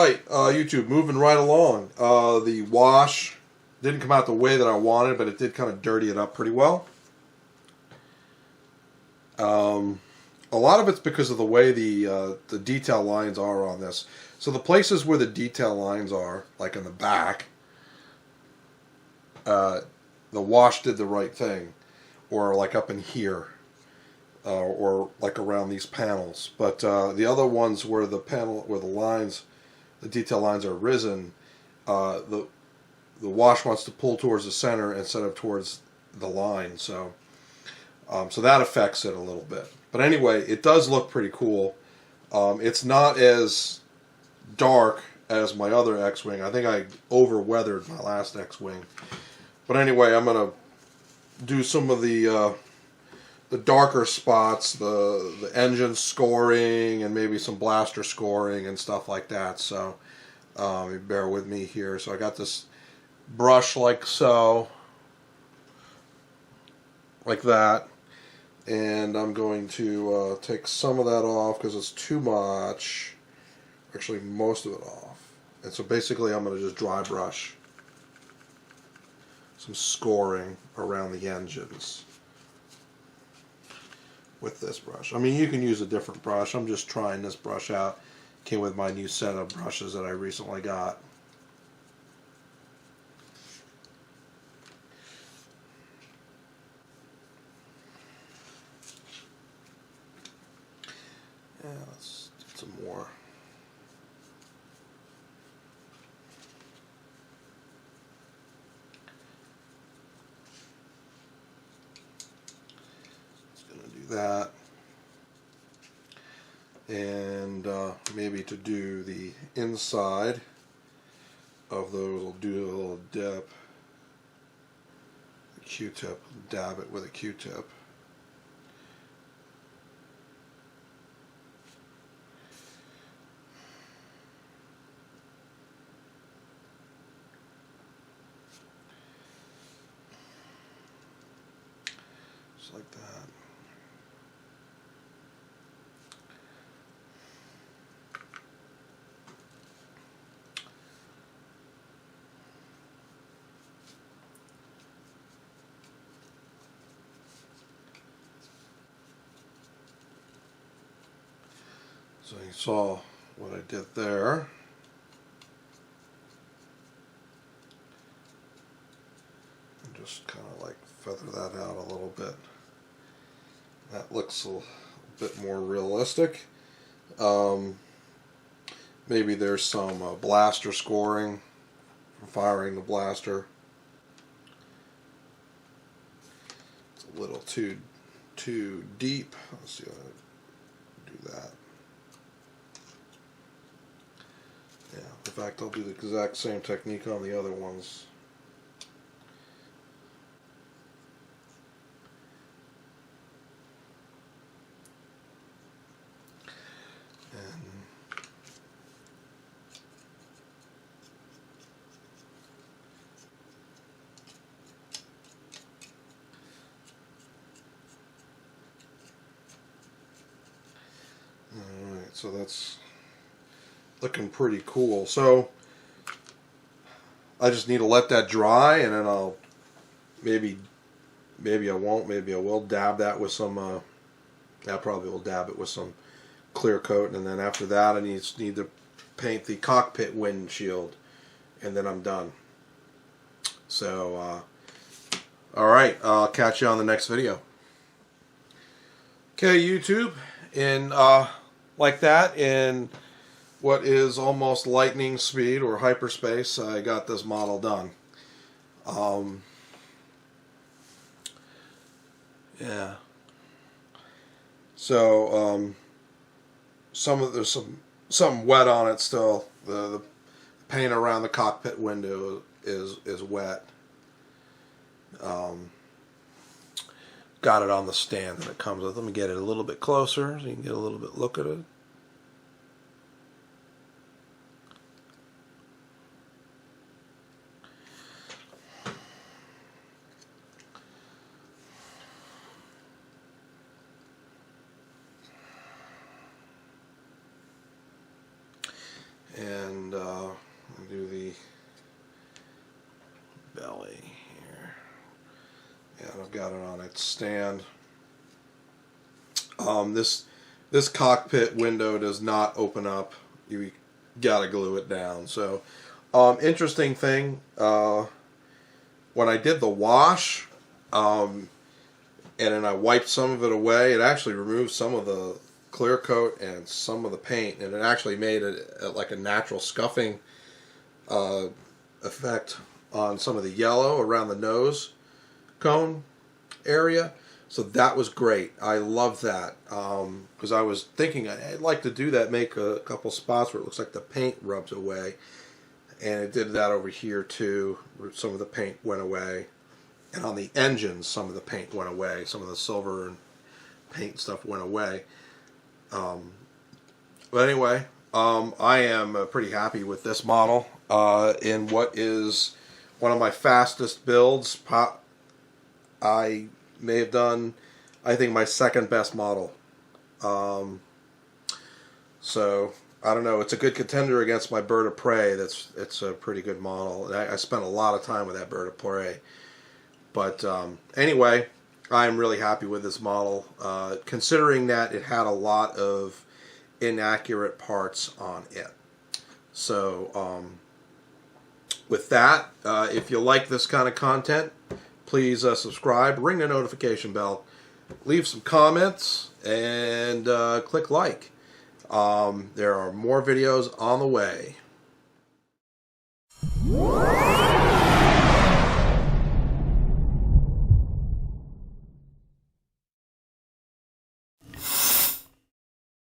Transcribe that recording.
Alright, YouTube, moving right along. The wash didn't come out the way that I wanted, but it did kind of dirty it up pretty well. A lot of it's because of the way the detail lines are on this. So the places where the detail lines are, like in the back, the wash did the right thing. Or like up in here. Or like around these panels. But the other ones where the lines, the detail lines are risen, the wash wants to pull towards the center instead of towards the line. So that affects it a little bit. But anyway, it does look pretty cool. It's not as dark as my other X-Wing. I think I over-weathered my last X-Wing. But anyway, I'm going to do some of the darker spots, the engine scoring, and maybe some blaster scoring and stuff like that. So bear with me here. So I got this brush like so, like that. And I'm going to take some of that off because it's too much. Actually, most of it off. And so basically I'm going to just dry brush some scoring around the engines with this brush. I mean, you can use a different brush. I'm just trying this brush out. Came with my new set of brushes that I recently got. Yeah, let's get some more. Just gonna do that, and maybe to do the inside of those, I'll do a little dip, a Q-tip, dab it with a Q-tip. Like that. So you saw what I did there. And just kind of like feather that out a little bit. That looks a bit more realistic. Maybe there's some blaster scoring from firing the blaster. It's a little too deep. Let's see how I do that. Yeah, in fact, I'll do the exact same technique on the other ones. Alright, so that's looking pretty cool. So I just need to let that dry, and then I'll maybe I won't, maybe I will dab that with some I probably will dab it with some clear coat, and then after that I need to paint the cockpit windshield, and then I'm done. So alright, I'll catch you on the next video. Okay, YouTube, in like that, in what is almost lightning speed or hyperspace, I got this model done. Yeah. So there's some wet on it still. The paint around the cockpit window is wet. Got it on the stand that it comes with. Let me get it a little bit closer so you can get a little bit look at it. And I'll do the belly here. And I've got it on its stand. This cockpit window does not open up. You gotta glue it down. So, interesting thing. When I did the wash, and then I wiped some of it away, it actually removed some of the clear coat and some of the paint, and it actually made it like a natural scuffing effect on some of the yellow around the nose cone area. So that was great. I love that, because I was thinking I'd like to do that, make a couple spots where it looks like the paint rubs away, and it did that over here too. Some of the paint went away, and on the engines some of the paint went away. Some of the silver and paint stuff went away. But anyway, I am pretty happy with this model in what is one of my fastest builds. I may have done, I think, my second best model. So I don't know. It's a good contender against my bird of prey. It's a pretty good model. I spent a lot of time with that bird of prey. But anyway, I'm really happy with this model, considering that it had a lot of inaccurate parts on it. So with that, if you like this kind of content, please subscribe, ring the notification bell, leave some comments, and click like. There are more videos on the way.